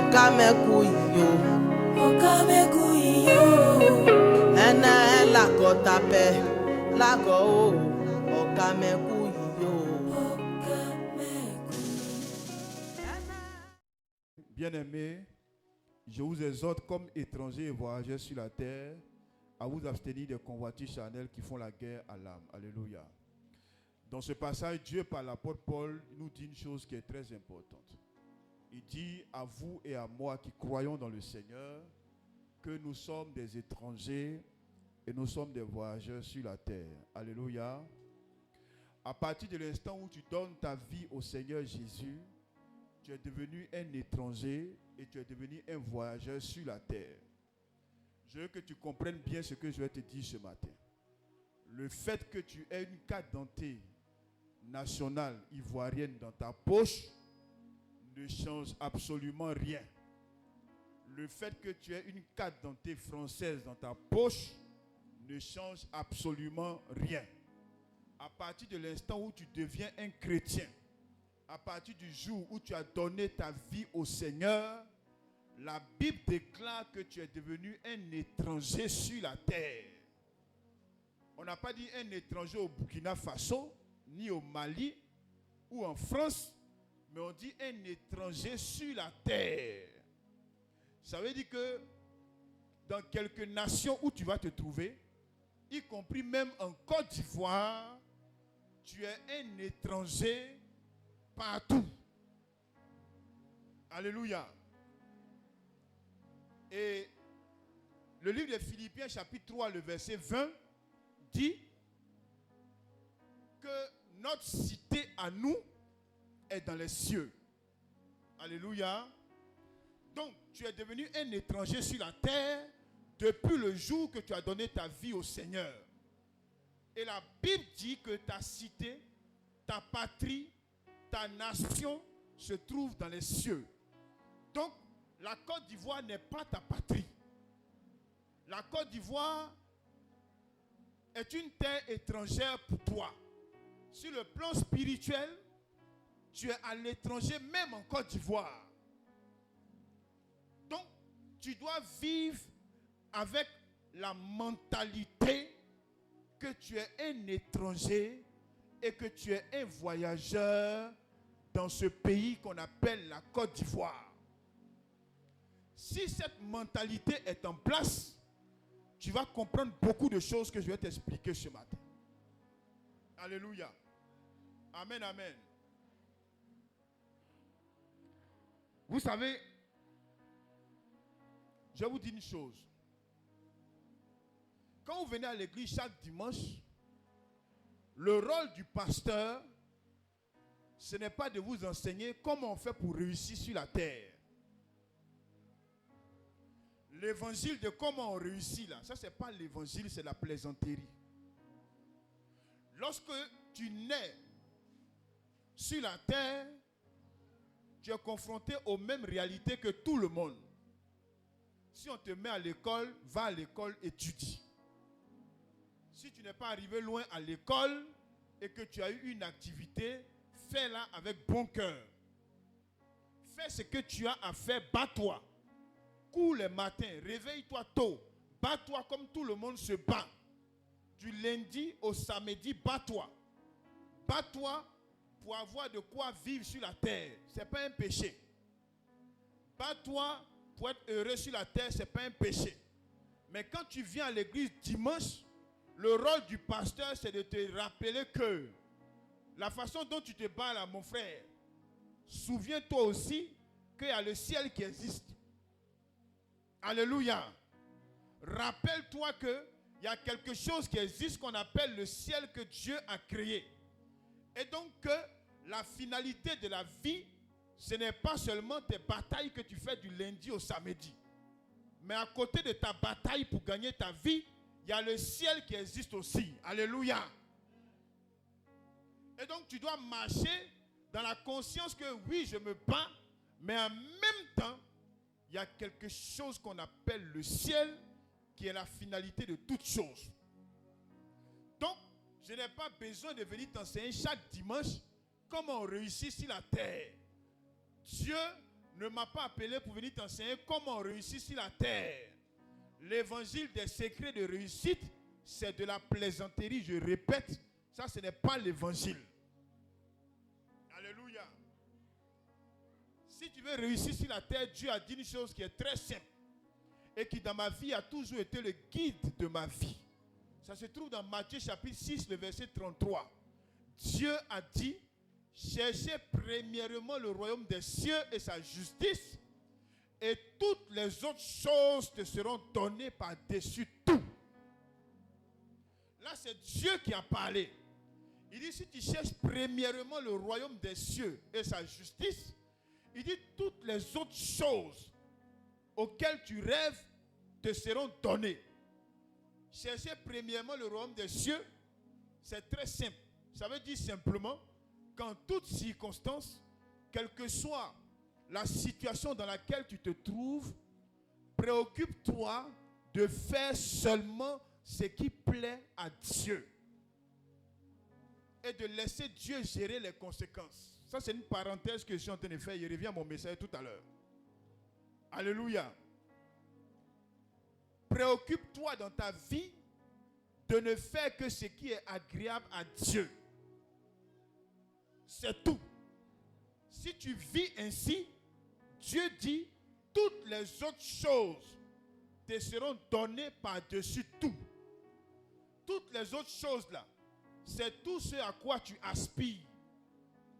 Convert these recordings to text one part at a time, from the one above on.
Okamekuyo. Ene lagotape. Lago. Okamekuyo. Bien-aimés, je vous exhorte comme étrangers et voyageurs sur la terre à vous abstenir des convoitises charnelles qui font la guerre à l'âme. Alléluia. Dans ce passage, Dieu, par l'apôtre Paul, nous dit une chose qui est très importante. Il dit à vous et à moi qui croyons dans le Seigneur que nous sommes des étrangers et nous sommes des voyageurs sur la terre. Alléluia. À partir de l'instant où tu donnes ta vie au Seigneur Jésus, tu es devenu un étranger et tu es devenu un voyageur sur la terre. Je veux que tu comprennes bien ce que je vais te dire ce matin. Le fait que tu aies une carte d'identité nationale ivoirienne dans ta poche ne change absolument rien. Le fait que tu aies une carte d'identité française dans ta poche ne change absolument rien. À partir de l'instant où tu deviens un chrétien, à partir du jour où tu as donné ta vie au Seigneur, la Bible déclare que tu es devenu un étranger sur la terre. On n'a pas dit un étranger au Burkina Faso, ni au Mali, ou en France, mais on dit un étranger sur la terre. Ça veut dire que dans quelques nations où tu vas te trouver, y compris même en Côte d'Ivoire, tu es un étranger partout. Alléluia. Et le livre de Philippiens chapitre 3, le verset 20, dit que notre cité à nous est dans les cieux. Alléluia. Donc, tu es devenu un étranger sur la terre depuis le jour que tu as donné ta vie au Seigneur. Et la Bible dit que ta cité, ta patrie, ta nation se trouve dans les cieux. Donc, la Côte d'Ivoire n'est pas ta patrie. La Côte d'Ivoire est une terre étrangère pour toi. Sur le plan spirituel, tu es à l'étranger, même en Côte d'Ivoire. Donc, tu dois vivre avec la mentalité que tu es un étranger et que tu es un voyageur dans ce pays qu'on appelle la Côte d'Ivoire. Si cette mentalité est en place, tu vas comprendre beaucoup de choses que je vais t'expliquer ce matin. Alléluia. Amen, amen. Vous savez, je vous dis une chose. Quand vous venez à l'église chaque dimanche, le rôle du pasteur, ce n'est pas de vous enseigner comment on fait pour réussir sur la terre. L'évangile de comment on réussit là, ça c'est pas l'évangile, c'est la plaisanterie. Lorsque tu nais sur la terre, tu es confronté aux mêmes réalités que tout le monde. Si on te met à l'école, va à l'école, étudie. Si tu n'es pas arrivé loin à l'école et que tu as eu une activité, fais-la avec bon cœur. Fais ce que tu as à faire, bats-toi. Cours les matins, réveille-toi tôt. Bats-toi comme tout le monde se bat. Du lundi au samedi, bats-toi. Bats-toi pour avoir de quoi vivre sur la terre. Ce n'est pas un péché. Bats-toi pour être heureux sur la terre, ce n'est pas un péché. Mais quand tu viens à l'église dimanche, le rôle du pasteur, c'est de te rappeler que la façon dont tu te bats là, mon frère, souviens-toi aussi qu'il y a le ciel qui existe. Alléluia. Rappelle-toi qu'il y a quelque chose qui existe qu'on appelle le ciel que Dieu a créé. Et donc que la finalité de la vie, ce n'est pas seulement tes batailles que tu fais du lundi au samedi. Mais à côté de ta bataille pour gagner ta vie, il y a le ciel qui existe aussi. Alléluia. Et donc tu dois marcher dans la conscience que oui, je me bats, mais en même temps, il y a quelque chose qu'on appelle le ciel qui est la finalité de toute chose. Donc, je n'ai pas besoin de venir t'enseigner chaque dimanche comment on réussit sur la terre. Dieu ne m'a pas appelé pour venir t'enseigner comment on réussit sur la terre. L'évangile des secrets de réussite, c'est de la plaisanterie. Je répète, ça ce n'est pas l'évangile. Alléluia. Si tu veux réussir sur la terre, Dieu a dit une chose qui est très simple et qui dans ma vie a toujours été le guide de ma vie. Ça se trouve dans Matthieu chapitre 6, le verset 33. Dieu a dit, cherchez premièrement le royaume des cieux et sa justice, et toutes les autres choses te seront données par-dessus tout. Là, c'est Dieu qui a parlé. Il dit, si tu cherches premièrement le royaume des cieux et sa justice, il dit, toutes les autres choses auxquelles tu rêves te seront données. Chercher premièrement le royaume des cieux, c'est très simple. Ça veut dire simplement qu'en toutes circonstances, quelle que soit la situation dans laquelle tu te trouves, préoccupe-toi de faire seulement ce qui plaît à Dieu et de laisser Dieu gérer les conséquences. Ça, c'est une parenthèse que je suis en train de faire. Il revient à mon message tout à l'heure. Alléluia. Préoccupe-toi dans ta vie de ne faire que ce qui est agréable à Dieu. C'est tout. Si tu vis ainsi, Dieu dit, toutes les autres choses te seront données par-dessus tout. Toutes les autres choses là, c'est tout ce à quoi tu aspires.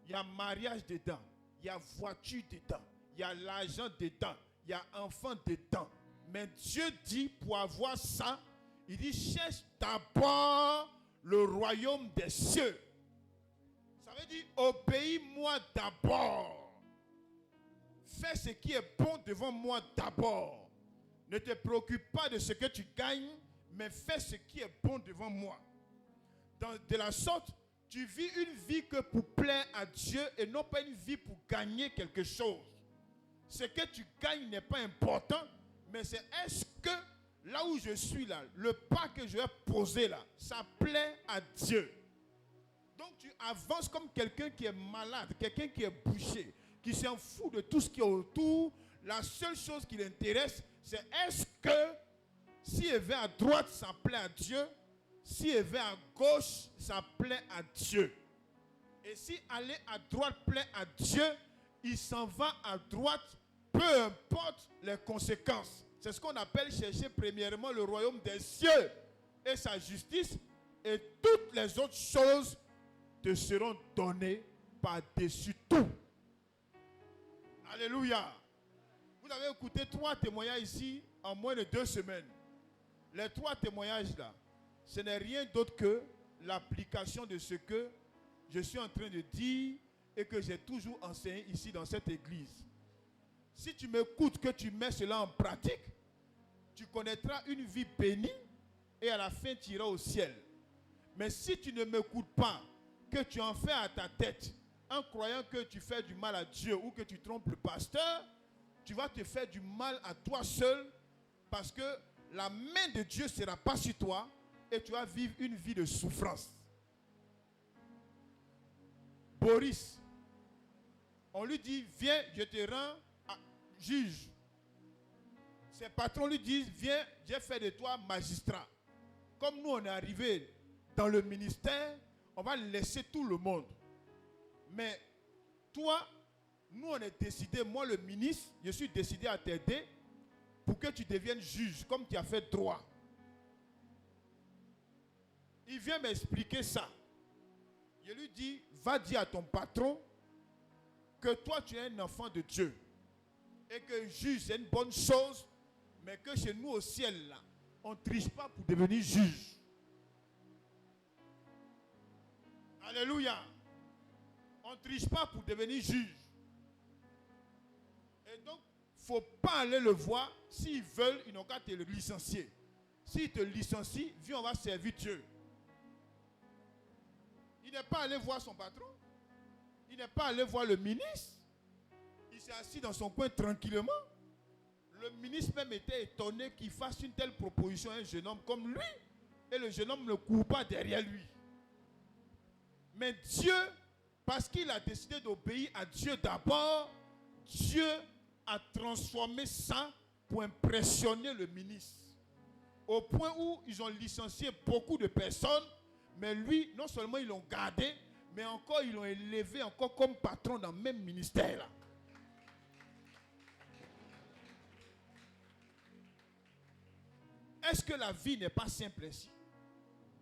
Il y a mariage dedans, il y a voiture dedans, il y a l'argent dedans, il y a enfant dedans. Mais Dieu dit, pour avoir ça, il dit, cherche d'abord le royaume des cieux. Ça veut dire, obéis-moi d'abord. Fais ce qui est bon devant moi d'abord. Ne te préoccupe pas de ce que tu gagnes, mais fais ce qui est bon devant moi. De la sorte, tu vis une vie que pour plaire à Dieu et non pas une vie pour gagner quelque chose. Ce que tu gagnes n'est pas important, mais c'est est-ce que là où je suis là, le pas que je vais poser là, ça plaît à Dieu. Donc tu avances comme quelqu'un qui est malade, quelqu'un qui est bouché, qui s'en fout de tout ce qui est autour. La seule chose qui l'intéresse, c'est est-ce que si elle va à droite, ça plaît à Dieu. Si elle va à gauche, ça plaît à Dieu. Et si aller à droite plaît à Dieu, il s'en va à droite, peu importe les conséquences. C'est ce qu'on appelle chercher premièrement le royaume des cieux et sa justice, et toutes les autres choses te seront données par-dessus tout. Alléluia. Vous avez écouté 3 témoignages ici en moins de 2 semaines. Les 3 témoignages là, ce n'est rien d'autre que l'application de ce que je suis en train de dire et que j'ai toujours enseigné ici dans cette église. Si tu m'écoutes, que tu mets cela en pratique, tu connaîtras une vie bénie et à la fin tu iras au ciel. Mais si tu ne m'écoutes pas, que tu en fais à ta tête, en croyant que tu fais du mal à Dieu ou que tu trompes le pasteur, tu vas te faire du mal à toi seul parce que la main de Dieu ne sera pas sur toi et tu vas vivre une vie de souffrance. Boris, on lui dit, viens, je te rends juge. Ses patrons lui disent, viens, j'ai fait de toi magistrat. Comme nous, on est arrivé dans le ministère, on va laisser tout le monde. Mais toi, nous, on est décidé, moi le ministre, je suis décidé à t'aider pour que tu deviennes juge, comme tu as fait droit. Il vient m'expliquer ça. Je lui dis, va dire à ton patron que toi, tu es un enfant de Dieu. Et que juge, c'est une bonne chose, mais que chez nous au ciel, là, on ne triche pas pour devenir juge. Alléluia. On ne triche pas pour devenir juge. Et donc, il ne faut pas aller le voir. S'ils veulent, ils n'ont qu'à te licencier. S'ils te licencient, viens, on va servir Dieu. Il n'est pas allé voir son patron. Il n'est pas allé voir le ministre. Il s'est assis dans son coin tranquillement. Le ministre même était étonné qu'il fasse une telle proposition à un jeune homme comme lui. Et le jeune homme ne court pas derrière lui. Mais Dieu, parce qu'il a décidé d'obéir à Dieu d'abord, Dieu à transformer ça pour impressionner le ministre. Au point où ils ont licencié beaucoup de personnes, mais lui, non seulement ils l'ont gardé, mais encore ils l'ont élevé encore comme patron dans le même ministère. Là. Est-ce que la vie n'est pas simple ainsi?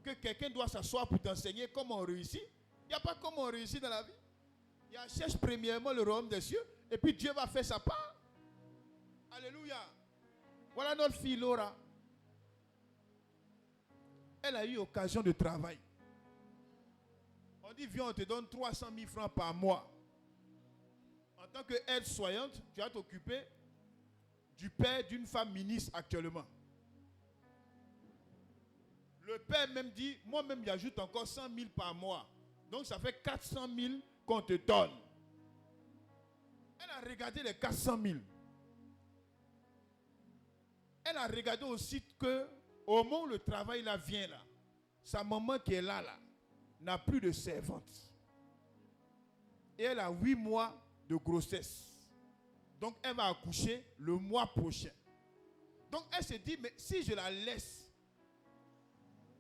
Que quelqu'un doit s'asseoir pour t'enseigner comment on réussit? Il n'y a pas comment on réussit dans la vie. Il y a cherche premièrement le royaume des cieux, et puis Dieu va faire sa part. Alléluia. Voilà notre fille Laura. Elle a eu occasion de travail. On dit, viens, on te donne 300 000 francs par mois. En tant qu'aide-soignante, tu vas t'occuper du père d'une femme ministre actuellement. Le père même dit, moi-même, j'ajoute encore 100 000 par mois. Donc, ça fait 400 000 qu'on te donne. Elle a regardé les 400 000. Elle a regardé aussi que, au moment où le travail là vient là, sa maman qui est là, n'a plus de servante. Et elle a 8 mois de grossesse. Donc, elle va accoucher le mois prochain. Donc, elle se dit, mais si je la laisse,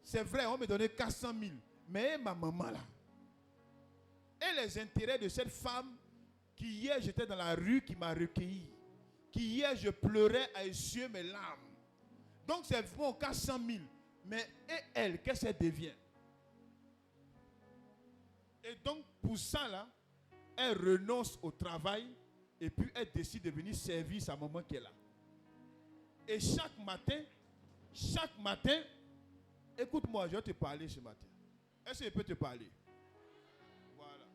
c'est vrai, on va me donner 400 000. Mais ma maman là, et les intérêts de cette femme qui hier j'étais dans la rue, qui m'a recueilli, qui hier je pleurais à essuyer mes larmes. Donc c'est bon 400 000. Mais et elle, qu'est-ce qu'elle devient? Et donc pour ça là, elle renonce au travail et puis elle décide de venir servir sa maman qui est là. Et chaque matin, écoute-moi, je vais te parler ce matin. Est-ce que je peux te parler? Voilà.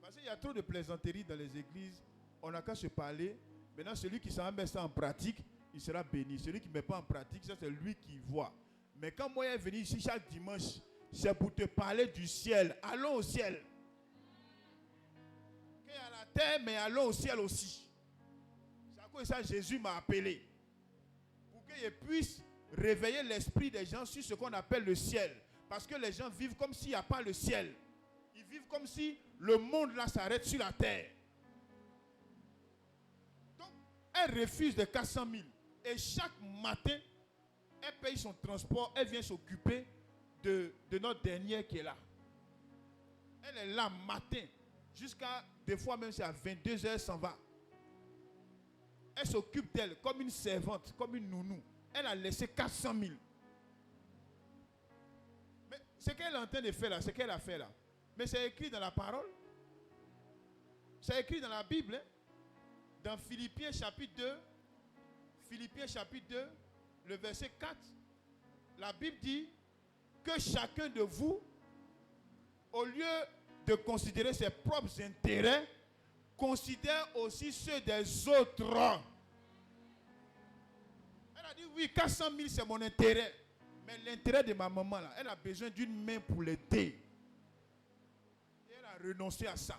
Parce qu'il y a trop de plaisanteries dans les églises. On n'a qu'à se parler. Maintenant, celui qui s'en met ça en pratique, il sera béni. Celui qui ne met pas en pratique, ça c'est lui qui voit. Mais quand moi je viens ici chaque dimanche, c'est pour te parler du ciel. Allons au ciel. Qu'il y a la terre, mais allons au ciel aussi. C'est à cause de ça que Jésus m'a appelé. Pour qu'il puisse réveiller l'esprit des gens sur ce qu'on appelle le ciel. Parce que les gens vivent comme s'il n'y a pas le ciel. Ils vivent comme si le monde là s'arrête sur la terre. Donc, elle refuse de 400 000. Et chaque matin, elle paye son transport. Elle vient s'occuper de notre dernière qui est là. Elle est là matin. Jusqu'à, des fois même c'est à 22h, elle s'en va. Elle s'occupe d'elle comme une servante, comme une nounou. Elle a laissé 400 000. Mais ce qu'elle est en train de faire là, ce qu'elle a fait là, mais c'est écrit dans la parole. C'est écrit dans la Bible. Hein? Dans Philippiens chapitre 2, le verset 4, la Bible dit que chacun de vous, au lieu de considérer ses propres intérêts, considère aussi ceux des autres. Elle a dit, oui, 400 000 c'est mon intérêt. Mais l'intérêt de ma maman, là, elle a besoin d'une main pour l'aider. Et elle a renoncé à ça.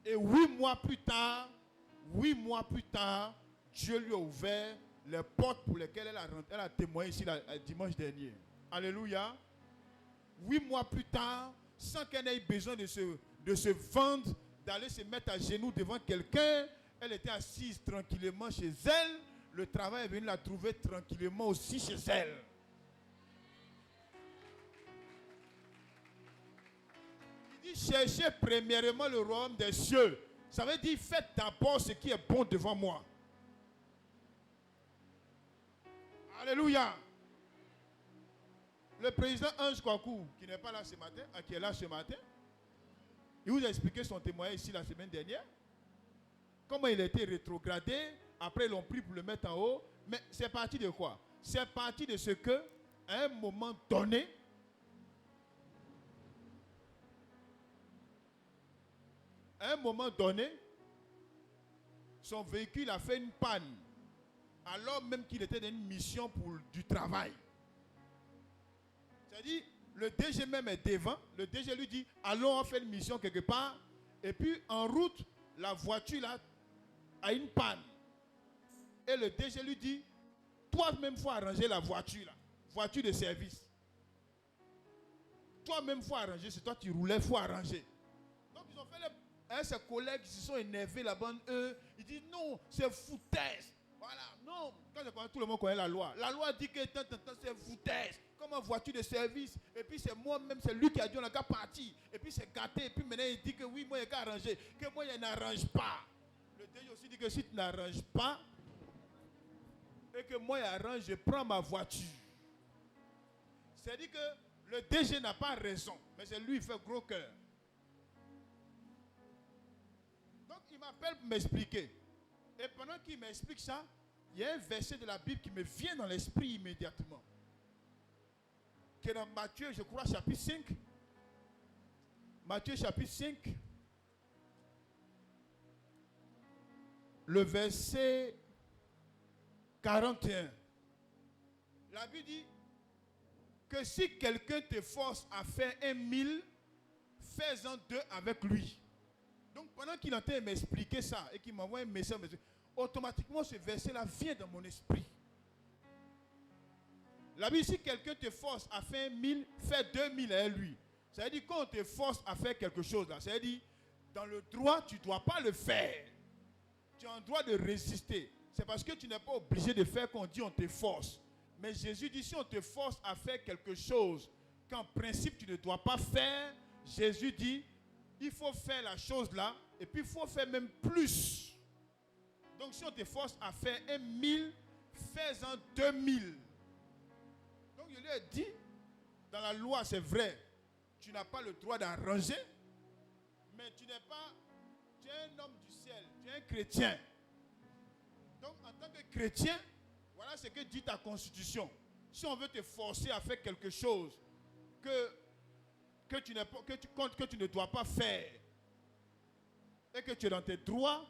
Et 8 mois plus tard, Dieu lui a ouvert les portes pour lesquelles elle a témoigné ici dimanche dernier. Alléluia. 8 mois plus tard, sans qu'elle ait besoin de se vendre, d'aller se mettre à genoux devant quelqu'un, elle était assise tranquillement chez elle. Le travail est venu la trouver tranquillement aussi chez elle. Il dit, cherchez premièrement le royaume des cieux. Ça veut dire, faites d'abord ce qui est bon devant moi. Alléluia. Le président Ange Kwaku, qui n'est pas là ce matin, qui est là ce matin, il vous a expliqué son témoignage ici la semaine dernière. Comment il a été rétrogradé. Après, ils l'ont pris pour le mettre en haut. Mais c'est parti de quoi? C'est parti de ce que, à un moment donné, son véhicule a fait une panne. Alors même qu'il était dans une mission pour du travail. C'est-à-dire, le DG même est devant. Le DG lui dit, allons, on fait une mission quelque part. Et puis, en route, la voiture là a une panne. Et le DG lui dit, toi-même, il faut arranger la voiture là. Voiture de service. Toi-même, il faut arranger. C'est toi qui roulais, il faut arranger. Donc, ils ont fait Et ses collègues qui se sont énervés là-bas, eux, ils disent non, c'est foutaise. Voilà, non. Quand je connais, tout le monde connaît la loi. La loi dit que c'est foutaise. Comme en voiture de service. Et puis c'est moi-même, c'est lui qui a dit on a qu'à partir. Et puis c'est gâté. Et puis maintenant il dit que oui, moi il a qu'à arranger. Que moi il n'arrange pas. Le DG aussi dit que si tu n'arranges pas, et que moi il arrange, je prends ma voiture. C'est-à-dire que le DG n'a pas raison. Mais c'est lui qui fait gros cœur. Donc il m'appelle pour m'expliquer. Et pendant qu'il m'explique ça, il y a un verset de la Bible qui me vient dans l'esprit immédiatement. Qui est dans Matthieu, je crois, chapitre 5. Matthieu, chapitre 5. Le verset 41. La Bible dit que si quelqu'un te force à faire 1 000, fais-en 2 avec lui. Donc pendant qu'il entend m'expliquer ça et qu'il m'envoie un message, automatiquement ce verset-là vient dans mon esprit. La Bible, si quelqu'un te force à faire 1 000, fais 2 000 à lui. Ça veut dire quand on te force à faire quelque chose, là, ça veut dire dans le droit, tu ne dois pas le faire. Tu as un droit de résister. C'est parce que tu n'es pas obligé de faire qu'on dit on te force. Mais Jésus dit si on te force à faire quelque chose qu'en principe tu ne dois pas faire, Jésus dit il faut faire la chose là et puis il faut faire même plus. Donc si on te force à faire 1 000, fais-en 2 000. Donc je lui ai dit, dans la loi c'est vrai, tu n'as pas le droit d'arranger, mais tu n'es pas, tu es un homme du ciel, tu es un chrétien. Donc en tant que chrétien, voilà ce que dit ta constitution. Si on veut te forcer à faire quelque chose que tu ne dois pas faire et que tu es dans tes droits,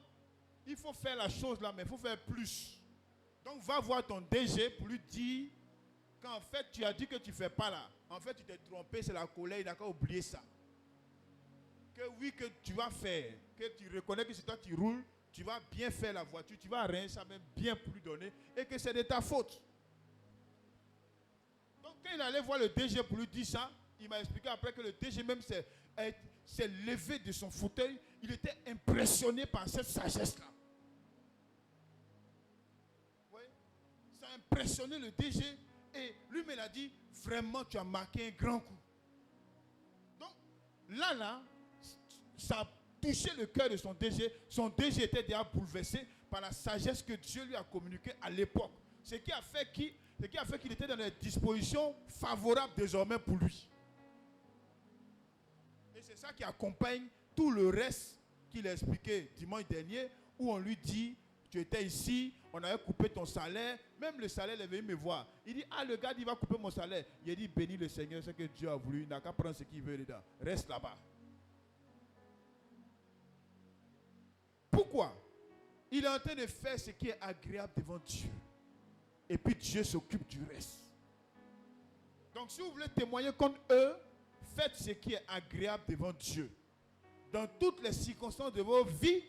il faut faire la chose là, mais il faut faire plus. Donc va voir ton DG pour lui dire qu'en fait tu as dit que tu ne fais pas là. En fait tu t'es trompé, c'est la colère, il n'a qu'à oublier ça. Que oui, que tu vas faire, que tu reconnais que c'est toi qui roules, tu vas bien faire la voiture, tu vas arranger ça même bien pour lui donner et que c'est de ta faute. Donc quand il allait voir le DG pour lui dire ça, il m'a expliqué après que le DG même s'est levé de son fauteuil, il était impressionné par cette sagesse-là. Oui, ça a impressionné le DG et lui-même a dit, vraiment tu as marqué un grand coup. Donc là, ça a touché le cœur de son DG. Son DG était déjà bouleversé par la sagesse que Dieu lui a communiquée à l'époque. Ce qui a fait qu'il était dans des dispositions favorables désormais pour lui. Et c'est ça qui accompagne tout le reste qu'il a expliqué dimanche dernier, où on lui dit, tu étais ici, on avait coupé ton salaire, même le salaire il est venu me voir. Il dit, ah le gars il va couper mon salaire. Il a dit, bénis le Seigneur, c'est que Dieu a voulu, il n'a qu'à prendre ce qu'il veut dedans. Reste là-bas. Pourquoi? Il est en train de faire ce qui est agréable devant Dieu. Et puis Dieu s'occupe du reste. Donc si vous voulez témoigner contre eux, faites ce qui est agréable devant Dieu. Dans toutes les circonstances de vos vies,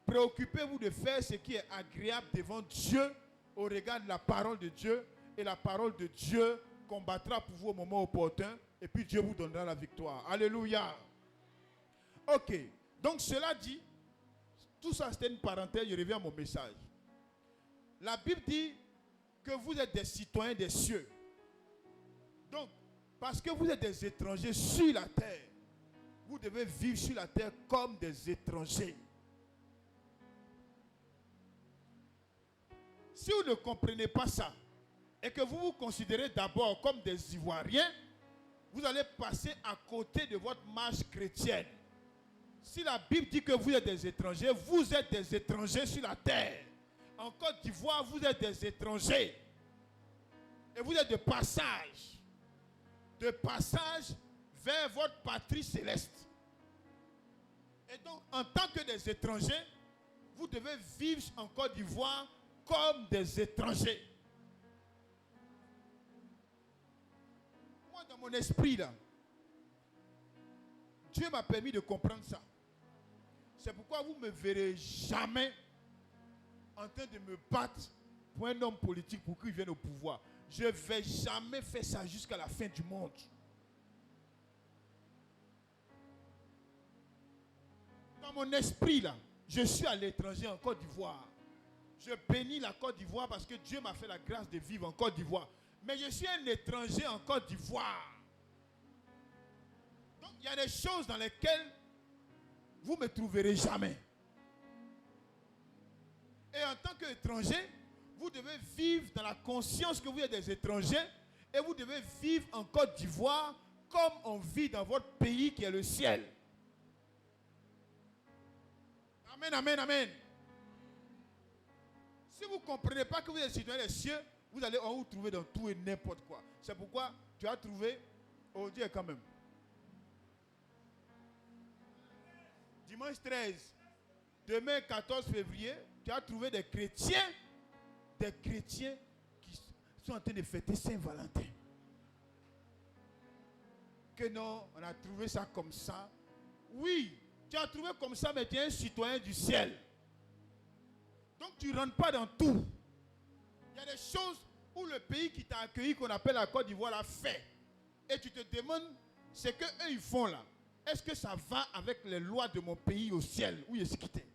préoccupez-vous de faire ce qui est agréable devant Dieu au regard de la parole de Dieu. Et la parole de Dieu combattra pour vous au moment opportun. Et puis Dieu vous donnera la victoire. Alléluia. Ok. Donc cela dit, tout ça c'était une parenthèse, je reviens à mon message. La Bible dit que vous êtes des citoyens des cieux. Donc, parce que vous êtes des étrangers sur la terre, vous devez vivre sur la terre comme des étrangers. Si vous ne comprenez pas ça, et que vous vous considérez d'abord comme des Ivoiriens, vous allez passer à côté de votre marche chrétienne. Si la Bible dit que vous êtes des étrangers, vous êtes des étrangers sur la terre. En Côte d'Ivoire, vous êtes des étrangers. Et vous êtes de passage. De passage vers votre patrie céleste. Et donc, en tant que des étrangers, vous devez vivre en Côte d'Ivoire comme des étrangers. Moi, dans mon esprit, là, Dieu m'a permis de comprendre ça. C'est pourquoi vous ne me verrez jamais en train de me battre pour un homme politique pour qu'il vienne au pouvoir. Je ne vais jamais faire ça jusqu'à la fin du monde. mon esprit là, je suis à l'étranger en Côte d'Ivoire. Je bénis la Côte d'Ivoire parce que Dieu m'a fait la grâce de vivre en Côte d'Ivoire. Mais je suis un étranger en Côte d'Ivoire. Donc il y a des choses dans lesquelles vous ne me trouverez jamais. Et en tant qu'étranger, vous devez vivre dans la conscience que vous êtes des étrangers et vous devez vivre en Côte d'Ivoire comme on vit dans votre pays qui est le ciel. Amen, amen, amen. Si vous ne comprenez pas que vous êtes citoyen des cieux, vous allez vous trouver dans tout et n'importe quoi. C'est pourquoi tu as trouvé, oh Dieu quand même. Dimanche 13, demain 14 février, tu as trouvé des chrétiens qui sont en train de fêter Saint-Valentin. Que non, on a trouvé ça comme ça. Oui, tu as trouvé comme ça, mais tu es un citoyen du ciel. Donc tu ne rentres pas dans tout. Il y a des choses où le pays qui t'a accueilli, qu'on appelle la Côte d'Ivoire, l'a fait. Et tu te demandes, ce qu'eux ils font là, est-ce que ça va avec les lois de mon pays au ciel où il est quitté?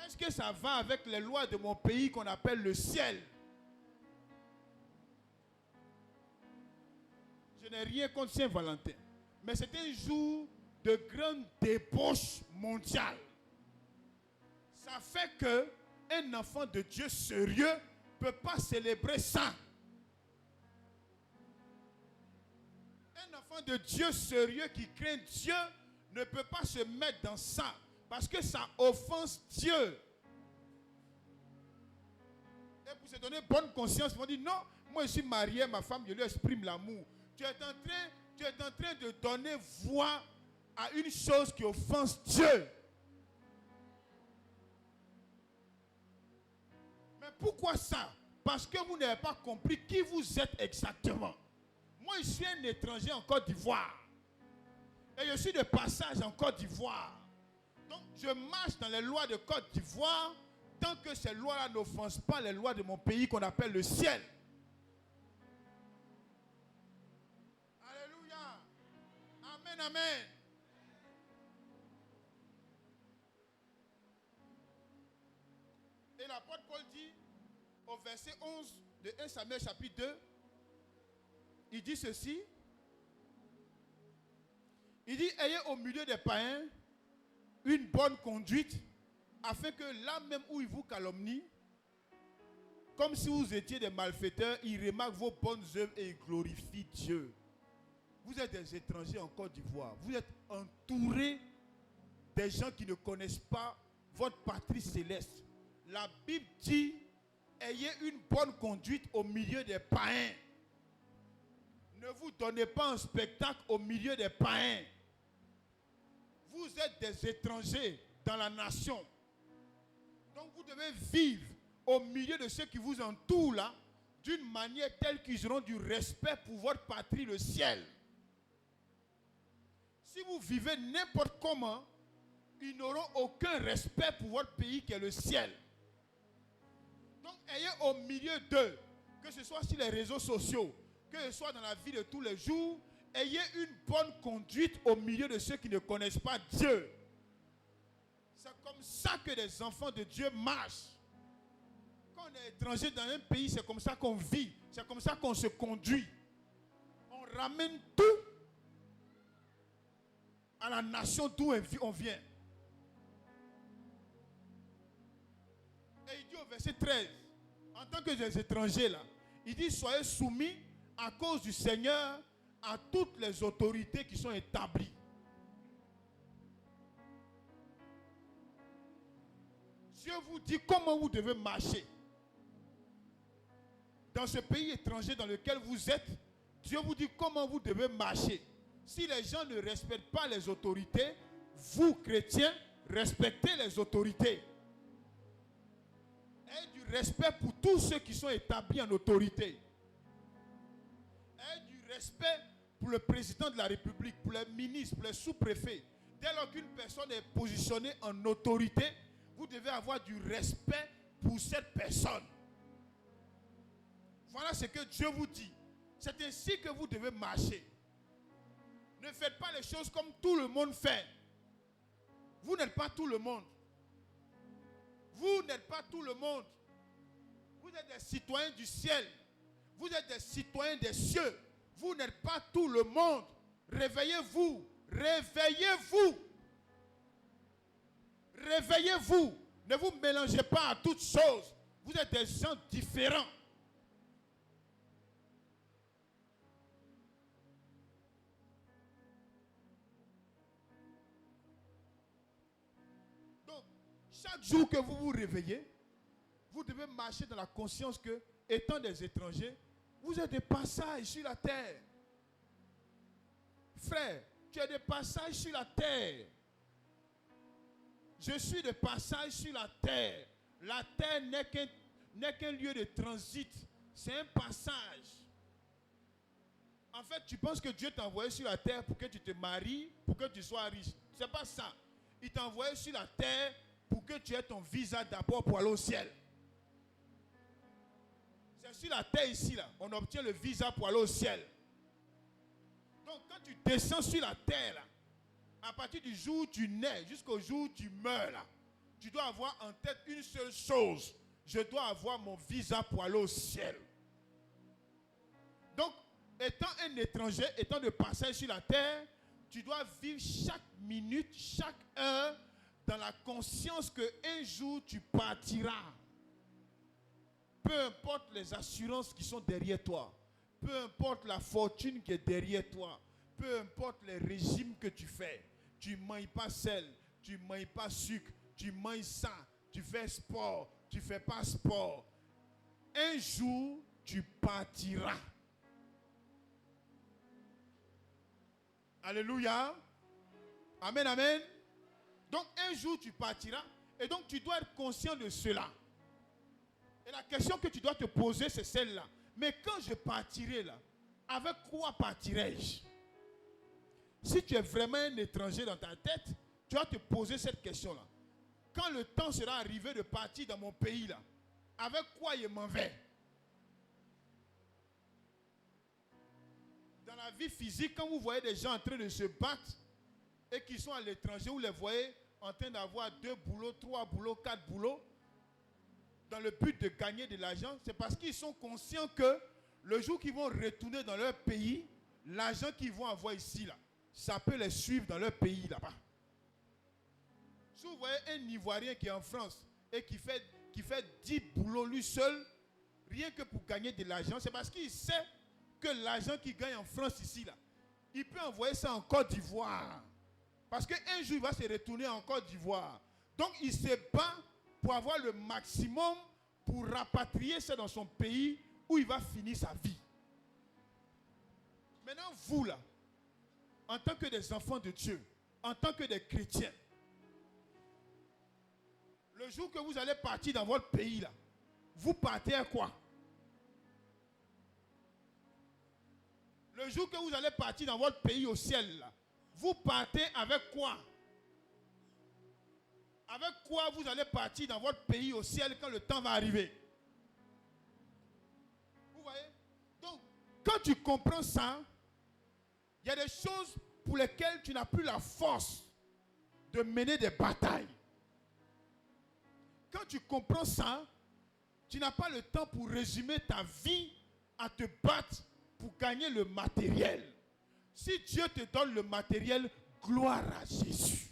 Est-ce que ça va avec les lois de mon pays qu'on appelle le ciel? Je n'ai rien contre Saint-Valentin. Mais c'est un jour de grande débauche mondiale. Ça fait qu'un enfant de Dieu sérieux ne peut pas célébrer ça. Un enfant de Dieu sérieux qui craint Dieu ne peut pas se mettre dans ça. Parce que ça offense Dieu. Et pour se donner bonne conscience, ils vont dire non, moi je suis marié, ma femme, je lui exprime l'amour. Tu es en train de donner voix à une chose qui offense Dieu. Mais pourquoi ça? Parce que vous n'avez pas compris qui vous êtes exactement. Moi, je suis un étranger en Côte d'Ivoire. Et je suis de passage en Côte d'Ivoire. Donc, je marche dans les lois de Côte d'Ivoire tant que ces lois-là n'offensent pas les lois de mon pays qu'on appelle le ciel. Alléluia. Amen, amen. Et l'apôtre Paul dit au verset 11 de 1 Samuel chapitre 2, il dit ceci. Il dit, ayez au milieu des païens une bonne conduite, afin que là même où ils vous calomnient, comme si vous étiez des malfaiteurs, ils remarquent vos bonnes œuvres et ils glorifient Dieu. Vous êtes des étrangers en Côte d'Ivoire. Vous êtes entourés des gens qui ne connaissent pas votre patrie céleste. La Bible dit, ayez une bonne conduite au milieu des païens. Ne vous donnez pas un spectacle au milieu des païens. Vous êtes des étrangers dans la nation. Donc vous devez vivre au milieu de ceux qui vous entourent là, d'une manière telle qu'ils auront du respect pour votre patrie, le ciel. Si vous vivez n'importe comment, ils n'auront aucun respect pour votre pays qui est le ciel. Donc ayez au milieu d'eux, que ce soit sur les réseaux sociaux, que ce soit dans la vie de tous les jours, ayez une bonne conduite au milieu de ceux qui ne connaissent pas Dieu. C'est comme ça que les enfants de Dieu marchent. Quand on est étranger dans un pays, c'est comme ça qu'on vit. C'est comme ça qu'on se conduit. On ramène tout à la nation d'où on vient. Et il dit au verset 13, en tant que des étrangers là, il dit soyez soumis à cause du Seigneur à toutes les autorités qui sont établies. Dieu vous dit comment vous devez marcher. Dans ce pays étranger dans lequel vous êtes, Dieu vous dit comment vous devez marcher. Si les gens ne respectent pas les autorités, vous, chrétiens, respectez les autorités. Ayez du respect pour tous ceux qui sont établis en autorité. Ayez du respect pour le président de la République, pour les ministres, pour les sous-préfets. Dès lors qu'une personne est positionnée en autorité, vous devez avoir du respect pour cette personne. Voilà ce que Dieu vous dit. C'est ainsi que vous devez marcher. Ne faites pas les choses comme tout le monde fait. Vous n'êtes pas tout le monde. Vous n'êtes pas tout le monde. Vous êtes des citoyens du ciel. Vous êtes des citoyens des cieux. Vous n'êtes pas tout le monde. Réveillez-vous. Réveillez-vous. Réveillez-vous. Ne vous mélangez pas à toutes choses. Vous êtes des gens différents. Donc, chaque jour que vous vous réveillez, vous devez marcher dans la conscience que, étant des étrangers, vous êtes des passages sur la terre. Frère, tu es des passages sur la terre. Je suis de passage sur la terre. La terre n'est qu'un lieu de transit. C'est un passage. En fait, tu penses que Dieu t'a envoyé sur la terre pour que tu te maries, pour que tu sois riche. Ce n'est pas ça. Il t'a envoyé sur la terre pour que tu aies ton visa d'abord pour aller au ciel. C'est sur la terre ici, là, on obtient le visa pour aller au ciel. Donc, quand tu descends sur la terre, là, à partir du jour où tu nais jusqu'au jour où tu meurs, là, tu dois avoir en tête une seule chose. Je dois avoir mon visa pour aller au ciel. Donc, étant un étranger, étant de passage sur la terre, tu dois vivre chaque minute, chaque heure, dans la conscience qu'un jour tu partiras. Peu importe les assurances qui sont derrière toi, peu importe la fortune qui est derrière toi, peu importe les régimes que tu fais, tu ne manges pas sel, tu ne manges pas sucre, tu manges ça, tu fais sport, tu ne fais pas sport. Un jour, tu partiras. Alléluia. Amen, amen. Donc, un jour, tu partiras. Et donc, tu dois être conscient de cela. Et la question que tu dois te poser, c'est celle-là. Mais quand je partirai là, avec quoi partirai-je? Si tu es vraiment un étranger dans ta tête, tu vas te poser cette question-là. Quand le temps sera arrivé de partir dans mon pays là, avec quoi je m'en vais? Dans la vie physique, quand vous voyez des gens en train de se battre et qui sont à l'étranger, vous les voyez en train d'avoir 2 boulots, 3 boulots, 4 boulots, dans le but de gagner de l'argent, c'est parce qu'ils sont conscients que le jour qu'ils vont retourner dans leur pays, l'argent qu'ils vont avoir ici, là, ça peut les suivre dans leur pays là-bas. Si vous voyez un Ivoirien qui est en France et qui fait 10 boulots lui seul, rien que pour gagner de l'argent, c'est parce qu'il sait que l'argent qu'il gagne en France ici, là, il peut envoyer ça en Côte d'Ivoire. Parce qu'un jour, il va se retourner en Côte d'Ivoire. Donc, il se bat pour avoir le maximum pour rapatrier ça dans son pays où il va finir sa vie. Maintenant, vous là, en tant que des enfants de Dieu, en tant que des chrétiens, le jour que vous allez partir dans votre pays là, vous partez à quoi? Le jour que vous allez partir dans votre pays au ciel là, vous partez avec quoi? Avec quoi vous allez partir dans votre pays au ciel quand le temps va arriver? Vous voyez? Donc, quand tu comprends ça, il y a des choses pour lesquelles tu n'as plus la force de mener des batailles. Quand tu comprends ça, tu n'as pas le temps pour résumer ta vie à te battre pour gagner le matériel. Si Dieu te donne le matériel, gloire à Jésus.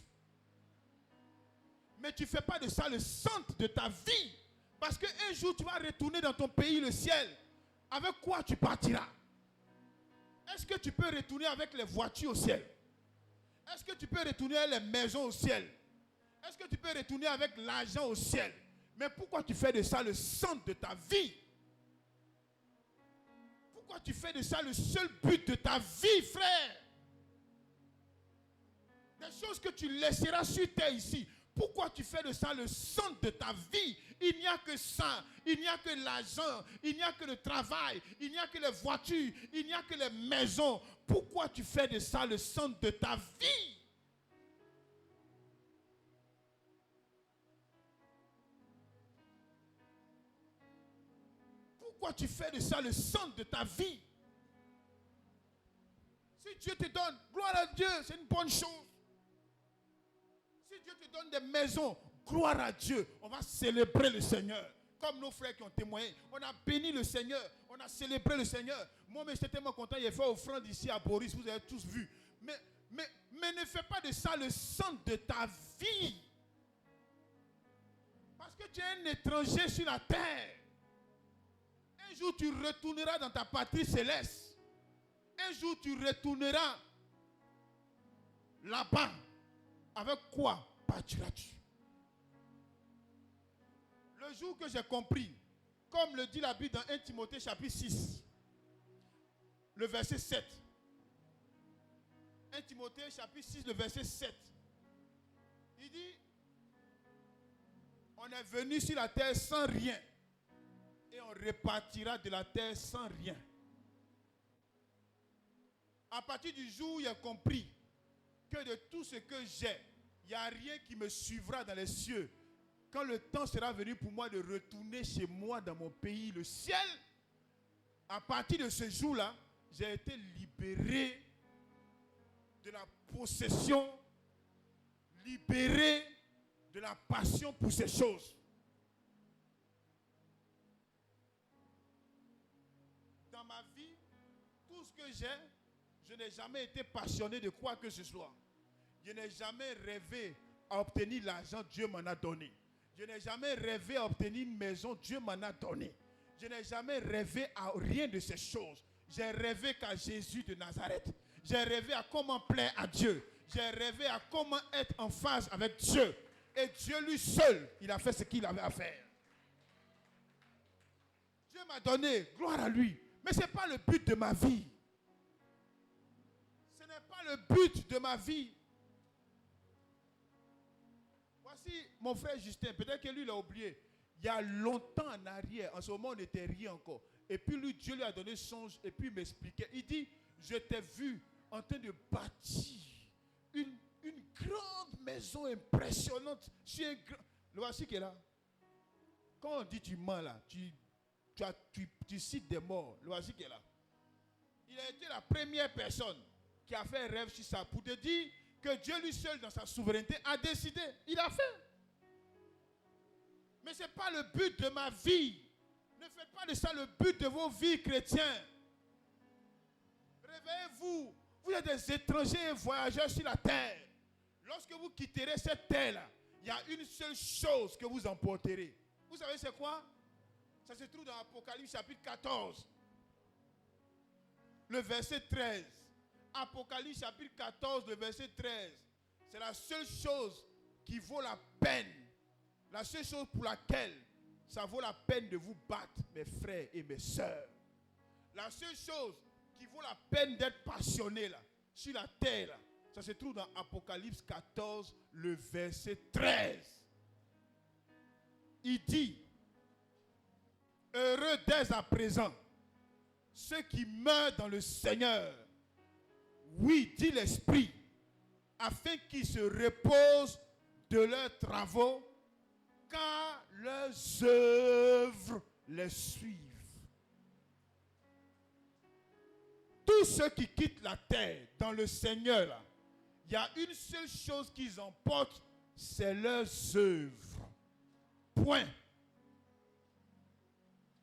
Mais tu ne fais pas de ça le centre de ta vie. Parce qu'un jour, tu vas retourner dans ton pays, le ciel. Avec quoi tu partiras? Est-ce que tu peux retourner avec les voitures au ciel? Est-ce que tu peux retourner avec les maisons au ciel? Est-ce que tu peux retourner avec l'argent au ciel? Mais pourquoi tu fais de ça le centre de ta vie? Pourquoi tu fais de ça le seul but de ta vie, frère? Des choses que tu laisseras sur terre ici. Pourquoi tu fais de ça le centre de ta vie? Il n'y a que ça. Il n'y a que l'argent. Il n'y a que le travail. Il n'y a que les voitures. Il n'y a que les maisons. Pourquoi tu fais de ça le centre de ta vie? Pourquoi tu fais de ça le centre de ta vie? Si Dieu te donne, gloire à Dieu, c'est une bonne chose. Si Dieu te donne des maisons. Gloire à Dieu. On va célébrer le Seigneur. Comme nos frères qui ont témoigné. On a béni le Seigneur. On a célébré le Seigneur. Moi, mais j'étais tellement content. Il a fait offrande ici à Boris. Vous avez tous vu. Mais ne fais pas de ça le centre de ta vie. Parce que tu es un étranger sur la terre. Un jour, tu retourneras dans ta patrie céleste. Un jour, tu retourneras là-bas. Avec quoi partiras-tu? Le jour que j'ai compris, comme le dit la Bible dans 1 Timothée chapitre 6, le verset 7. 1 Timothée chapitre 6, le verset 7. Il dit, on est venu sur la terre sans rien. Et on repartira de la terre sans rien. À partir du jour où j'ai compris que de tout ce que j'ai, il n'y a rien qui me suivra dans les cieux. Quand le temps sera venu pour moi de retourner chez moi dans mon pays, le ciel, à partir de ce jour-là, j'ai été libéré de la possession, libéré de la passion pour ces choses. Dans ma vie, tout ce que j'ai, je n'ai jamais été passionné de quoi que ce soit. Je n'ai jamais rêvé à obtenir l'argent, Dieu m'en a donné. Je n'ai jamais rêvé à obtenir une maison, Dieu m'en a donné. Je n'ai jamais rêvé à rien de ces choses. J'ai rêvé qu'à Jésus de Nazareth. J'ai rêvé à comment plaire à Dieu. J'ai rêvé à comment être en phase avec Dieu. Et Dieu lui seul, il a fait ce qu'il avait à faire. Dieu m'a donné, gloire à lui. Mais ce n'est pas le but de ma vie. Ce n'est pas le but de ma vie. Voici mon frère Justin, peut-être que lui il a oublié. Il y a longtemps en arrière, en ce moment on n'était rien encore. Et puis lui, Dieu lui a donné songe et puis il m'expliquait. Il dit, je t'ai vu en train de bâtir une grande maison impressionnante. Le voici qui est là. Quand on dit tu mens là, tu cites des morts. Le voici qui est là. Il a été la première personne qui a fait un rêve sur ça pour te dire que Dieu lui seul dans sa souveraineté a décidé. Il a fait. Mais ce n'est pas le but de ma vie. Ne faites pas de ça le but de vos vies chrétiennes. Réveillez-vous. Vous êtes des étrangers et voyageurs sur la terre. Lorsque vous quitterez cette terre-là, il y a une seule chose que vous emporterez. Vous savez c'est quoi? Ça se trouve dans Apocalypse chapitre 14. Le verset 13. Apocalypse chapitre 14, le verset 13. C'est la seule chose qui vaut la peine. La seule chose pour laquelle ça vaut la peine de vous battre, mes frères et mes sœurs. La seule chose qui vaut la peine d'être passionné là, sur la terre, là, ça se trouve dans Apocalypse 14, le verset 13. Il dit, heureux dès à présent ceux qui meurent dans le Seigneur. Oui, dit l'Esprit, afin qu'ils se reposent de leurs travaux, car leurs œuvres les suivent. Tous ceux qui quittent la terre dans le Seigneur, là, il y a une seule chose qu'ils emportent, c'est leurs œuvres. Point.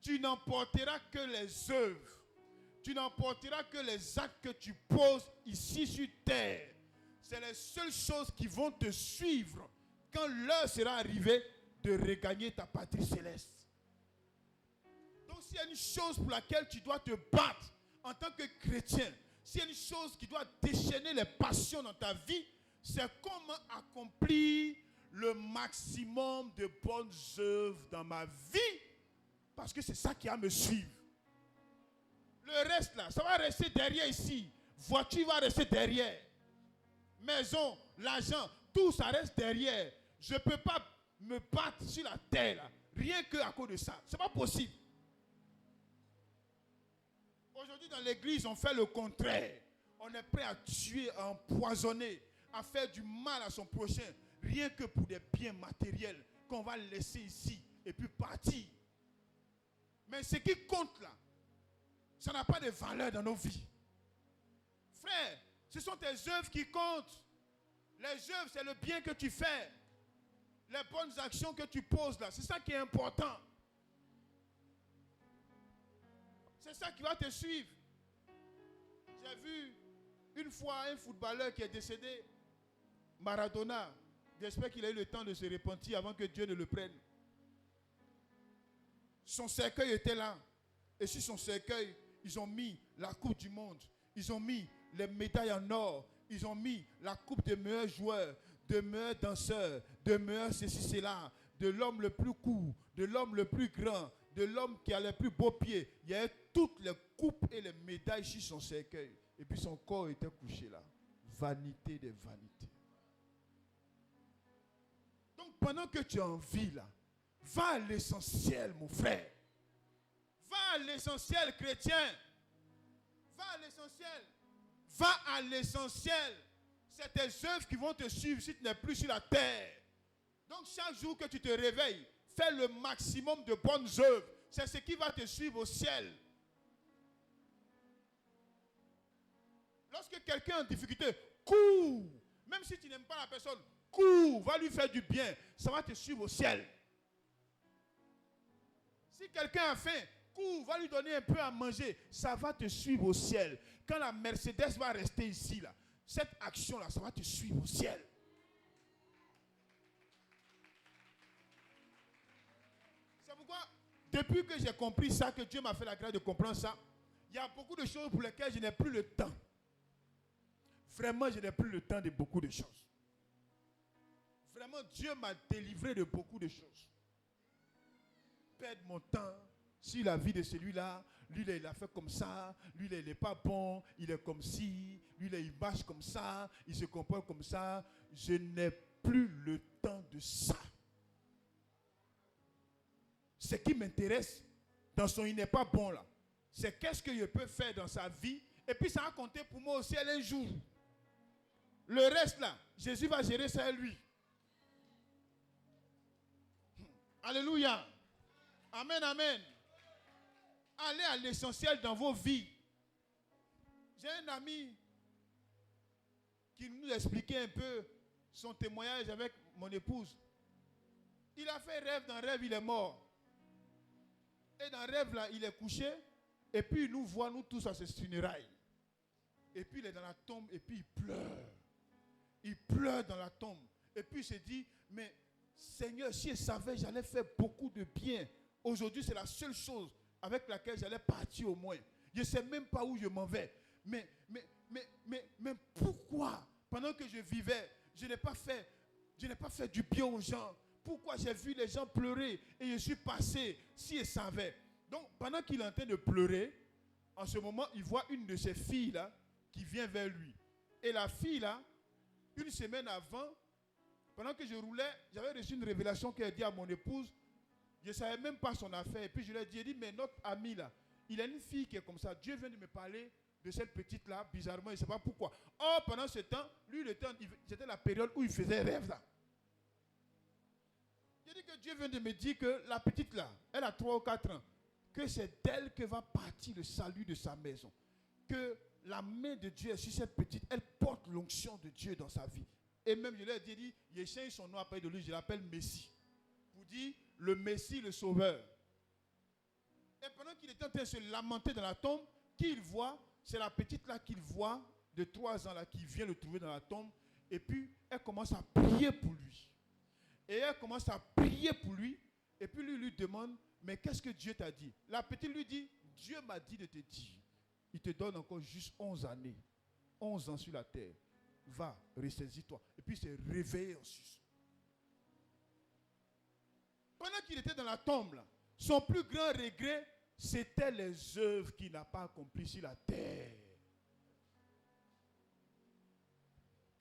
Tu n'emporteras que les œuvres. Tu n'emporteras que les actes que tu poses ici sur terre. C'est les seules choses qui vont te suivre quand l'heure sera arrivée de regagner ta patrie céleste. Donc s'il y a une chose pour laquelle tu dois te battre en tant que chrétien, s'il y a une chose qui doit déchaîner les passions dans ta vie, c'est comment accomplir le maximum de bonnes œuvres dans ma vie, parce que c'est ça qui va me suivre. Le reste là, ça va rester derrière ici. Voiture va rester derrière. Maison, l'argent, tout ça reste derrière. Je ne peux pas me battre sur la terre là, rien qu'à cause de ça. Ce n'est pas possible. Aujourd'hui dans l'église, on fait le contraire. On est prêt à tuer, à empoisonner, à faire du mal à son prochain, rien que pour des biens matériels qu'on va laisser ici et puis partir. Mais ce qui compte là, ça n'a pas de valeur dans nos vies. Frère, ce sont tes œuvres qui comptent. Les œuvres, c'est le bien que tu fais. Les bonnes actions que tu poses là. C'est ça qui est important. C'est ça qui va te suivre. J'ai vu une fois un footballeur qui est décédé, Maradona. J'espère qu'il a eu le temps de se repentir avant que Dieu ne le prenne. Son cercueil était là. Et sur son cercueil, ils ont mis la coupe du monde. Ils ont mis les médailles en or. Ils ont mis la coupe des meilleurs joueurs, de meilleurs danseurs, de meilleurs ceci, cela, de l'homme le plus court, de l'homme le plus grand, de l'homme qui a les plus beaux pieds. Il y avait toutes les coupes et les médailles sur son cercueil. Et puis son corps était couché là. Vanité des vanités. Donc pendant que tu es en vie là, va à l'essentiel, mon frère. Va à l'essentiel, chrétien. Va à l'essentiel. Va à l'essentiel. C'est tes œuvres qui vont te suivre si tu n'es plus sur la terre. Donc chaque jour que tu te réveilles, fais le maximum de bonnes œuvres. C'est ce qui va te suivre au ciel. Lorsque quelqu'un est en difficulté, cours. Même si tu n'aimes pas la personne, cours. Va lui faire du bien. Ça va te suivre au ciel. Si quelqu'un a faim, cours, va lui donner un peu à manger. Ça va te suivre au ciel. Quand la Mercedes va rester ici, là, cette action-là, ça va te suivre au ciel. C'est pourquoi, depuis que j'ai compris ça, que Dieu m'a fait la grâce de comprendre ça, il y a beaucoup de choses pour lesquelles je n'ai plus le temps. Vraiment, je n'ai plus le temps de beaucoup de choses. Vraiment, Dieu m'a délivré de beaucoup de choses. Perdre mon temps sur la vie de celui-là, lui là, il a fait comme ça, lui là, il n'est pas bon, il est comme ci, lui là, il marche comme ça, il se comporte comme ça. Je n'ai plus le temps de ça. Ce qui m'intéresse dans son il n'est pas bon là, c'est qu'est-ce que je peux faire dans sa vie, et puis ça va compter pour moi aussi un jour. Le reste là, Jésus va gérer ça à lui. Alléluia. Amen, amen. Allez à l'essentiel dans vos vies. J'ai un ami qui nous expliquait un peu son témoignage avec mon épouse. Il a fait rêve, dans rêve, il est mort. Et dans rêve, là, il est couché. Et puis, il nous voit, nous tous, à ses funérailles. Et puis, il est dans la tombe, et puis, il pleure. Il pleure dans la tombe. Et puis, il se dit, mais Seigneur, si je savais, j'allais faire beaucoup de bien. Aujourd'hui, c'est la seule chose avec laquelle j'allais partir au moins. Je ne sais même pas où je m'en vais. Mais pourquoi, pendant que je vivais, je n'ai pas fait du bien aux gens? Pourquoi j'ai vu les gens pleurer et je suis passé si je savais? Donc, pendant qu'il est en train de pleurer, en ce moment, il voit une de ses filles là qui vient vers lui. Et la fille là, une semaine avant, pendant que je roulais, j'avais reçu une révélation qui a dit à mon épouse, je ne savais même pas son affaire. Et puis je lui ai dit, mais notre ami là, il a une fille qui est comme ça. Dieu vient de me parler de cette petite là, bizarrement, je ne sais pas pourquoi. Or, pendant ce temps, lui, c'était la période où il faisait rêve là. J'ai dit que Dieu vient de me dire que la petite là, elle a 3 ou 4 ans, que c'est d'elle que va partir le salut de sa maison. Que la main de Dieu est sur cette petite, elle porte l'onction de Dieu dans sa vie. Et même, je lui ai dit, il change son nom après de lui, je l'appelle Messie. Pour dire, le Messie, le Sauveur. Et pendant qu'il était en train de se lamenter dans la tombe, qui il voit, c'est la petite là qu'il voit, de 3 ans là, qui vient le trouver dans la tombe. Et puis, elle commence à prier pour lui. Et elle commence à prier pour lui. Et puis, lui demande, mais qu'est-ce que Dieu t'a dit? La petite lui dit, Dieu m'a dit de te dire, il te donne encore juste 11 années. 11 ans sur la terre. Va, ressaisis-toi. Et puis, il s'est réveillé ensuite. Pendant qu'il était dans la tombe, là, son plus grand regret, c'était les œuvres qu'il n'a pas accomplies sur la terre.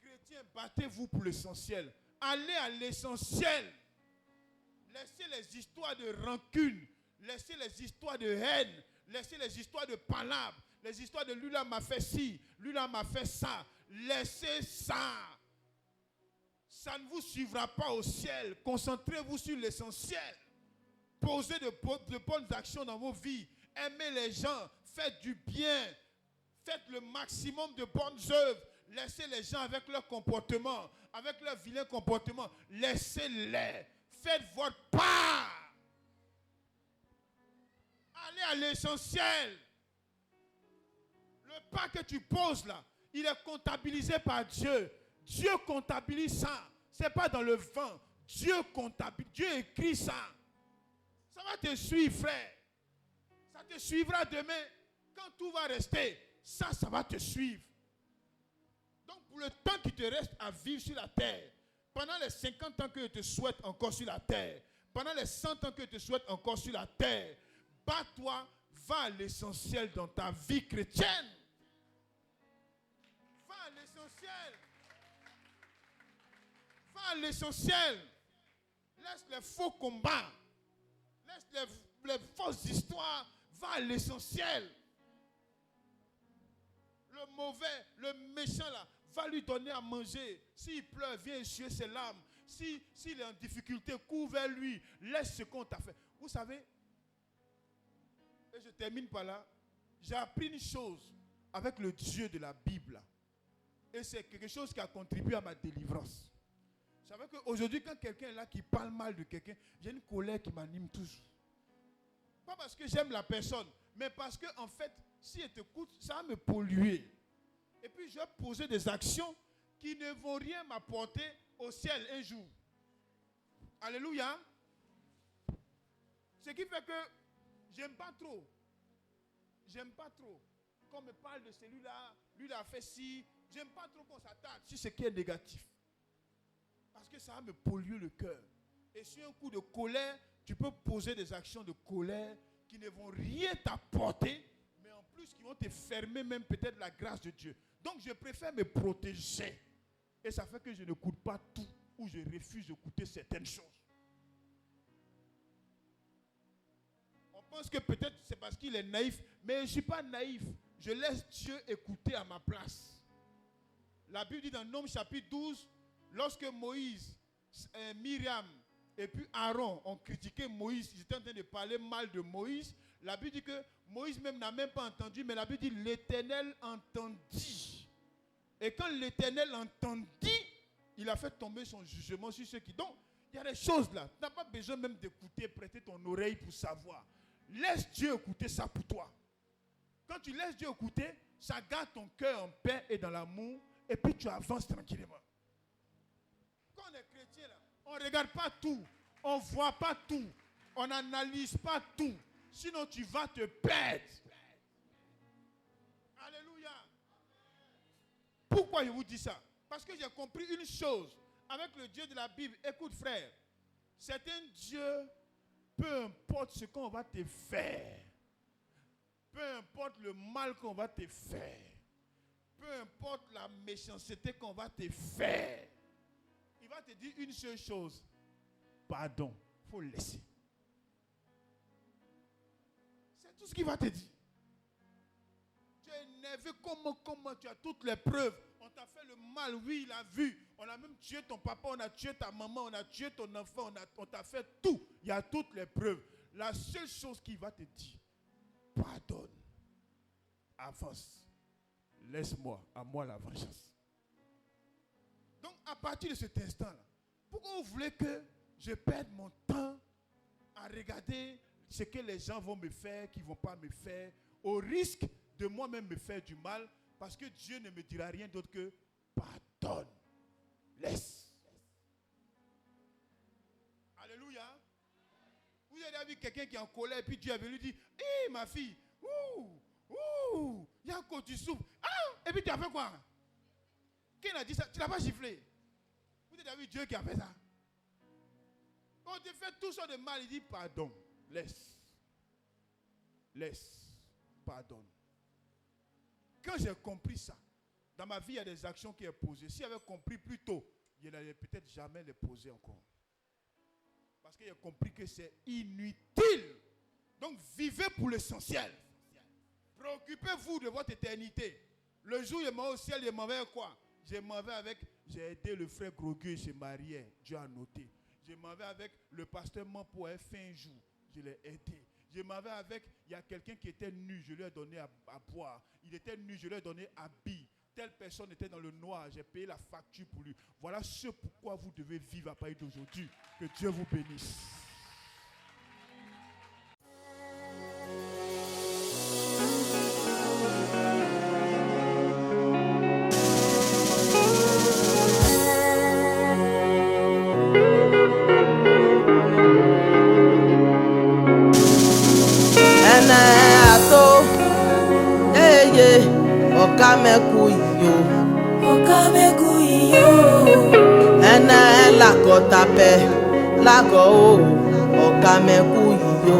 Chrétiens, battez-vous pour l'essentiel. Allez à l'essentiel. Laissez les histoires de rancune. Laissez les histoires de haine. Laissez les histoires de palabres. Les histoires de lui là m'a fait ci, lui là m'a fait ça. Laissez ça. Ça ne vous suivra pas au ciel. Concentrez-vous sur l'essentiel. Posez de bonnes actions dans vos vies. Aimez les gens. Faites du bien. Faites le maximum de bonnes œuvres. Laissez les gens avec leur comportement, avec leur vilain comportement. Laissez-les. Faites votre part. Allez à l'essentiel. Le pas que tu poses là, il est comptabilisé par Dieu. Dieu comptabilise ça. Ce n'est pas dans le vent. Dieu comptabilise. Dieu écrit ça. Ça va te suivre, frère. Ça te suivra demain. Quand tout va rester, ça va te suivre. Donc pour le temps qui te reste à vivre sur la terre, pendant les 50 ans que je te souhaite encore sur la terre, pendant les 100 ans que je te souhaite encore sur la terre, bats-toi, va à l'essentiel dans ta vie chrétienne. Va à l'essentiel. Va à l'essentiel. Laisse les faux combats. Laisse les fausses histoires. Va à l'essentiel. Le mauvais, le méchant là, va lui donner à manger. S'il pleure, viens essuyer ses larmes. S'il est en difficulté, cours vers lui. Laisse ce qu'on t'a fait. Vous savez, et je termine par là, j'ai appris une chose avec le Dieu de la Bible. Et c'est quelque chose qui a contribué à ma délivrance. Vous savez qu'aujourd'hui, quand quelqu'un est là qui parle mal de quelqu'un, j'ai une colère qui m'anime toujours. Pas parce que j'aime la personne, mais parce que, en fait, si elle t'écoute, ça va me polluer. Et puis, je vais poser des actions qui ne vont rien m'apporter au ciel un jour. Alléluia. Ce qui fait que j'aime pas trop. J'aime pas trop qu'on me parle de celui-là, lui a fait ci. J'aime pas trop qu'on s'attarde sur ce qui est négatif. Parce que ça va me polluer le cœur. Et sur un coup de colère, tu peux poser des actions de colère qui ne vont rien t'apporter, mais en plus qui vont te fermer même peut-être la grâce de Dieu. Donc je préfère me protéger. Et ça fait que je n'écoute pas tout ou je refuse d'écouter certaines choses. On pense que peut-être c'est parce qu'il est naïf, mais je ne suis pas naïf. Je laisse Dieu écouter à ma place. La Bible dit dans Nombres chapitre 12, lorsque Moïse, Myriam et puis Aaron ont critiqué Moïse, ils étaient en train de parler mal de Moïse. La Bible dit que Moïse même n'a même pas entendu, mais la Bible dit l'Éternel entendit. Et quand l'Éternel entendit, il a fait tomber son jugement sur ceux qui... Donc, il y a des choses là. Tu n'as pas besoin même d'écouter, prêter ton oreille pour savoir. Laisse Dieu écouter ça pour toi. Quand tu laisses Dieu écouter, ça garde ton cœur en paix et dans l'amour, et puis tu avances tranquillement. Quand on est chrétien là, on ne regarde pas tout, on ne voit pas tout, on n'analyse pas tout. Sinon tu vas te perdre. Alléluia. Pourquoi je vous dis ça? Parce que j'ai compris une chose. Avec le Dieu de la Bible, écoute frère, c'est un Dieu, peu importe ce qu'on va te faire, peu importe le mal qu'on va te faire, peu importe la méchanceté qu'on va te faire, il va te dire une seule chose. Pardon, il faut laisser. C'est tout ce qu'il va te dire. Tu es énervé, comment tu as toutes les preuves. On t'a fait le mal, oui, il a vu. On a même tué ton papa, on a tué ta maman, on a tué ton enfant, on t'a fait tout. Il y a toutes les preuves. La seule chose qu'il va te dire, pardonne, avance, laisse-moi, à moi la vengeance. Donc à partir de cet instant-là, pourquoi vous voulez que je perde mon temps à regarder ce que les gens vont me faire, qu'ils ne vont pas me faire, au risque de moi-même me faire du mal, parce que Dieu ne me dira rien d'autre que pardonne, laisse. Alléluia. Vous avez vu quelqu'un qui est en colère, et puis Dieu avait lui dit, hé ma fille, il y a encore tu souffres. Ah, et puis tu as fait quoi? Qui a dit ça? Tu n'as pas giflé. Vous avez vu Dieu qui a fait ça? On te fait tout ça de mal, il dit pardon, laisse. Laisse, pardonne. Quand j'ai compris ça, dans ma vie, il y a des actions qui sont posées. Si j'avais compris plus tôt, je n'allais peut-être jamais les poser encore. Parce que j'ai compris que c'est inutile. Donc, vivez pour l'essentiel. Préoccupez-vous de votre éternité. Le jour où je m'en vais au ciel, je m'en vais avec quoi? Je m'en vais avec, j'ai aidé le frère Grogu, il se mariait. Dieu a noté. Je m'en vais avec le pasteur Mampo a fait un jour. Je l'ai aidé. Je m'en vais avec, il y a quelqu'un qui était nu, je lui ai donné à boire. Il était nu, je lui ai donné habit. telle personne était dans le noir, j'ai payé la facture pour lui. Voilà ce pourquoi vous devez vivre à partir d'aujourd'hui. Que Dieu vous bénisse. Okamekuyo ene lakotape lago Okamekuyo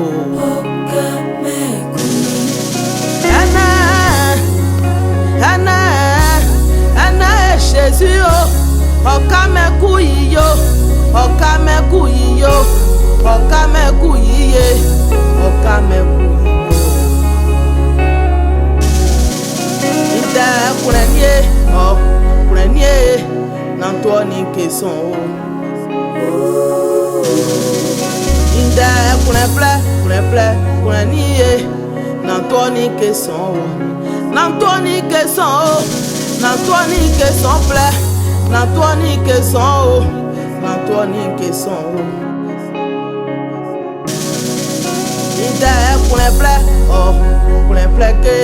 ene Jésus Okamekuyo Okamekuyo Okamekuye Okamekuyo Prenez N'Antoine Kesson. Inde prenez N'Antoine Kesson. N'Antoine Kesson. N'Antoine Kesson plaît. N'Antoine Kesson. N'Antoine Kesson. Inde prenez que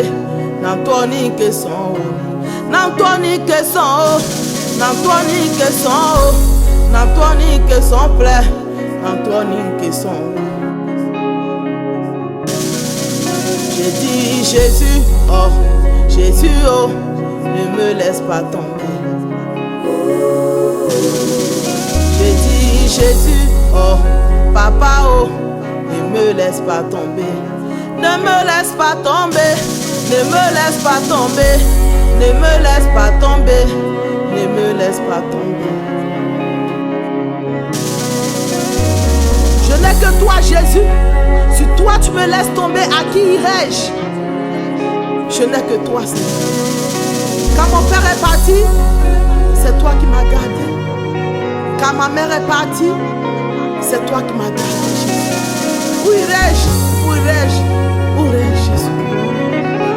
N'Antoine Kesson. N'Antoine Kesson, N'Antoine Kesson, N'Antoine Kesson plaît, N'Antoine Kesson. J'ai dit Jésus, oh, Jésus, oh, ne me laisse pas tomber. J'ai dit Jésus, oh, papa, oh, ne me laisse pas tomber. Ne me laisse pas tomber, ne me laisse pas tomber. Ne me laisse pas tomber, ne me laisse pas tomber. Je n'ai que toi, Jésus. Si toi tu me laisses tomber, à qui irai-je? Je n'ai que toi, Seigneur. Quand mon père est parti, c'est toi qui m'as gardé. Quand ma mère est partie, c'est toi qui m'as gardé, Jésus. Où irai-je? Où irai-je? Où irai-je, Jésus?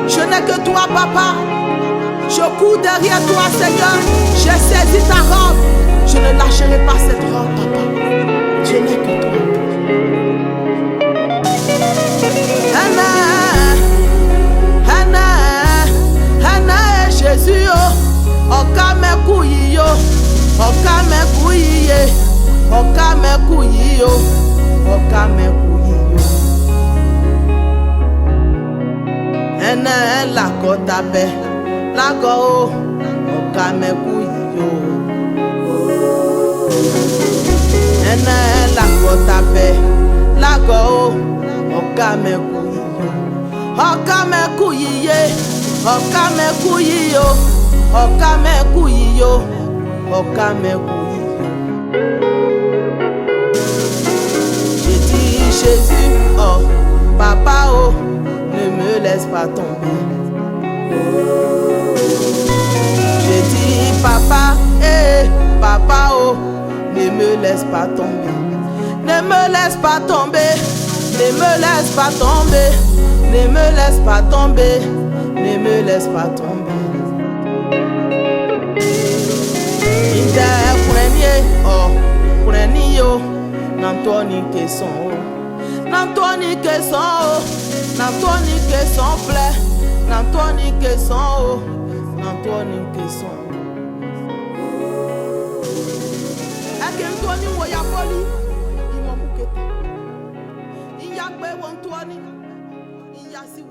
Je n'ai que toi, papa. Je cours derrière toi, Seigneur. J'ai saisi ta robe. Je ne lâcherai pas cette robe, papa. Je n'ai que toi. Hana Jésus, Okamekuyo, Okamekuye, Okamekuyo, Okamekuyo. Hana lakotape. Lago Okamekuyo ene lakotape lago Okamekuyo Okamekuye Okamekuyo Okamekuyo Okamekuyo. J'ai dit Jésus, oh papa, oh, ne me laisse pas tomber. J'ai dit papa, papa, oh, ne me laisse pas tomber. Ne me laisse pas tomber, ne me laisse pas tomber, ne me laisse pas tomber, ne me laisse pas tomber. Inde prenez N'Antoine Kesson. N'Antoine Kesson, N'Antoine Kesson plaît. N'Antoine Kesson, N'Antoine Kesson. N'Antoine Woyapoli, il y a Antoine, il y a si